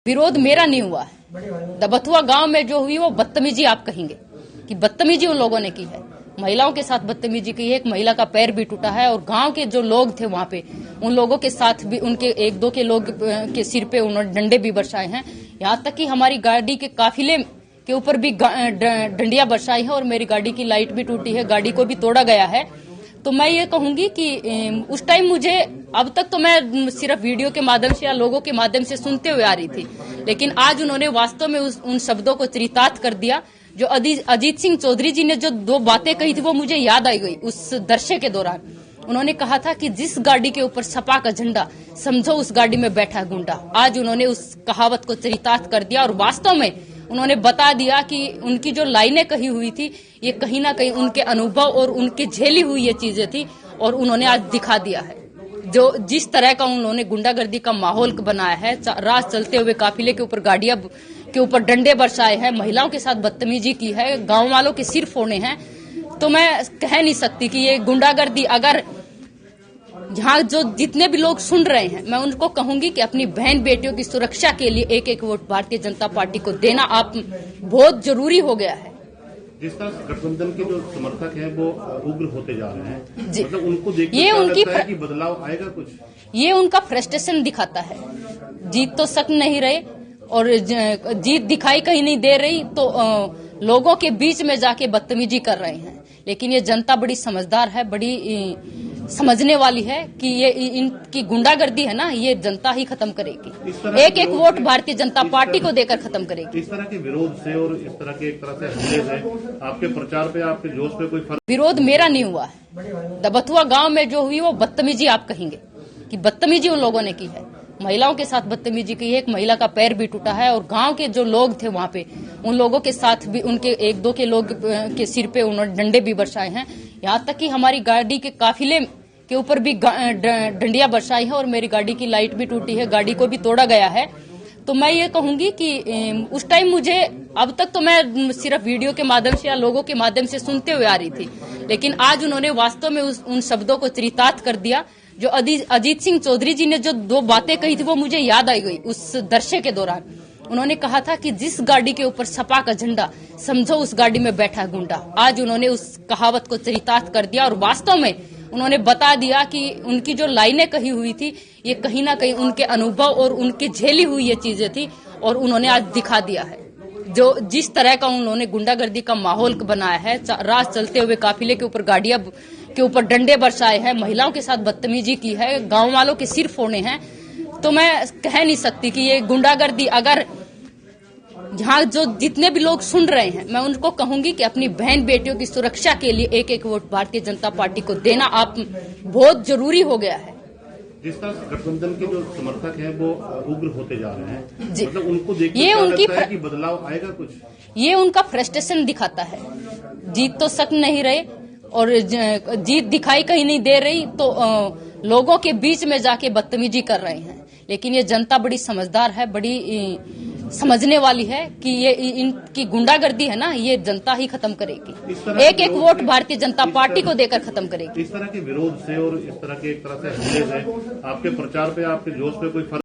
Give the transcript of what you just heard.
विरोध मेरा नहीं हुआ है। दबथुआ गांव में जो हुई वो बदतमीजी आप कहेंगे कि बदतमीजी उन लोगों ने की है। महिलाओं के साथ बदतमीजी की है। एक महिला का पैर भी टूटा है और गांव के जो लोग थे वहां पे उन लोगों के साथ भी उनके एक दो के लोग के सिर पे उन्होंने डंडे भी बरसाए हैं। यहाँ तक कि हमारी गाड़ी के काफिले के ऊपर भी डंडियां बरसाई है और मेरी गाड़ी की लाइट भी टूटी है, गाड़ी को भी तोड़ा गया है। तो मैं ये कहूंगी कि उस टाइम मुझे, अब तक तो मैं सिर्फ वीडियो के माध्यम से या लोगों के माध्यम से सुनते हुए आ रही थी, लेकिन आज उन्होंने वास्तव में उन शब्दों को चरितार्थ कर दिया। जो अजीत सिंह चौधरी जी ने जो दो बातें कही थी वो मुझे याद आई गई उस दृश्य के दौरान। उन्होंने कहा था कि जिस गाड़ी के ऊपर सपा का झंडा, समझो उस गाड़ी में बैठा गुंडा। आज उन्होंने उस कहावत को चरितार्थ कर दिया और वास्तव में उन्होंने बता दिया कि उनकी जो लाइनें कही हुई थी ये कहीं ना कहीं उनके अनुभव और उनकी झेली हुई ये चीजें थी और उन्होंने आज दिखा दिया है। जो जिस तरह का उन्होंने गुंडागर्दी का माहौल बनाया है, राह चलते हुए काफिले के ऊपर गाड़ियां के ऊपर डंडे बरसाए हैं, महिलाओं के साथ बदतमीजी की है, गांव वालों के सिर फोड़े हैं, तो मैं कह नहीं सकती कि ये गुंडागर्दी। अगर यहाँ जो जितने भी लोग सुन रहे हैं, मैं उनको कहूंगी कि अपनी बहन बेटियों की सुरक्षा के लिए एक एक वोट भारतीय जनता पार्टी को देना आप बहुत जरूरी हो गया है। जिस तरह गठबंधन के जो समर्थक हैं वो उग्र होते जा रहे हैं, मतलब उनको देख ये उनकी कि बदलाव आएगा कुछ, ये उनका फ्रस्ट्रेशन दिखाता है। जीत तो शक नहीं रहे और जीत दिखाई कहीं नहीं दे रही, तो लोगों के बीच में जाके बदतमीजी कर रहे हैं। लेकिन ये जनता बड़ी समझदार है, बड़ी समझने वाली है कि ये इनकी गुंडागर्दी है ना, ये जनता ही खत्म करेगी। एक एक वोट भारतीय जनता पार्टी को देकर खत्म करेगी। इस तरह के विरोध से और इस तरह के एक तरह से हमले से आपके प्रचार पे, आपके जोश पे कोई फर्क? विरोध मेरा नहीं हुआ है। दबथुआ गांव में जो हुई वो बदतमीजी आप कहेंगे कि बदतमीजी उन लोगों ने की है। महिलाओं के साथ बदतमीजी की है। एक महिला का पैर भी टूटा है और गांव के जो लोग थे वहां पे उन लोगों के साथ भी उनके एक दो के लोग के सिर पे उन्होंने डंडे भी बरसाए हैं। यहाँ तक कि हमारी गाड़ी के काफिले के ऊपर भी डंडियां बरसाई है और मेरी गाड़ी की लाइट भी टूटी है, गाड़ी को भी तोड़ा गया है। तो मैं ये कहूंगी कि उस टाइम मुझे, अब तक तो मैं सिर्फ वीडियो के माध्यम से या लोगों के माध्यम से सुनते हुए आ रही थी, लेकिन आज उन्होंने वास्तव में उन शब्दों को चरितार्थ कर दिया। जो अजीत सिंह चौधरी जी ने जो दो बातें कही थी वो मुझे याद आई गई उस दृश्य के दौरान। उन्होंने कहा था कि जिस गाड़ी के ऊपर सपा का झंडा, समझो उस गाड़ी में बैठा गुंडा। आज उन्होंने उस कहावत को चरितार्थ कर दिया और वास्तव में उन्होंने बता दिया कि उनकी जो लाइनें कही हुई थी ये कहीं ना कहीं उनके अनुभव और उनकी झेली हुई ये चीजें थी और उन्होंने आज दिखा दिया है। जो जिस तरह का उन्होंने गुंडागर्दी का माहौल बनाया है, राह चलते हुए काफिले के ऊपर गाड़ियां के ऊपर डंडे बरसाए हैं, महिलाओं के साथ बदतमीजी की है, गांव वालों के सिर फोड़े हैं, तो मैं कह नहीं सकती कि ये गुंडागर्दी। अगर यहाँ जो जितने भी लोग सुन रहे हैं, मैं उनको कहूंगी कि अपनी बहन बेटियों की सुरक्षा के लिए एक एक वोट भारतीय जनता पार्टी को देना आप बहुत जरूरी हो गया है। जिस तरह गठबंधन के जो समर्थक हैं वो उग्र होते जा रहे हैं, मतलब उनको देख ये उनकी कि बदलाव आएगा कुछ, ये उनका फ्रस्ट्रेशन दिखाता है। जीत तो शक नहीं रहे और जीत दिखाई कहीं नहीं दे रही, तो लोगों के बीच में जाके बदतमीजी कर रहे हैं। लेकिन ये जनता बड़ी समझदार है, बड़ी समझने वाली है कि ये इनकी गुंडागर्दी है ना, ये जनता ही खत्म करेगी। एक एक वोट भारतीय जनता पार्टी को देकर खत्म करेगी। इस तरह के विरोध से और इस तरह के एक तरह से हमले से आपके प्रचार पे, आपके जोश पे कोई फर्क?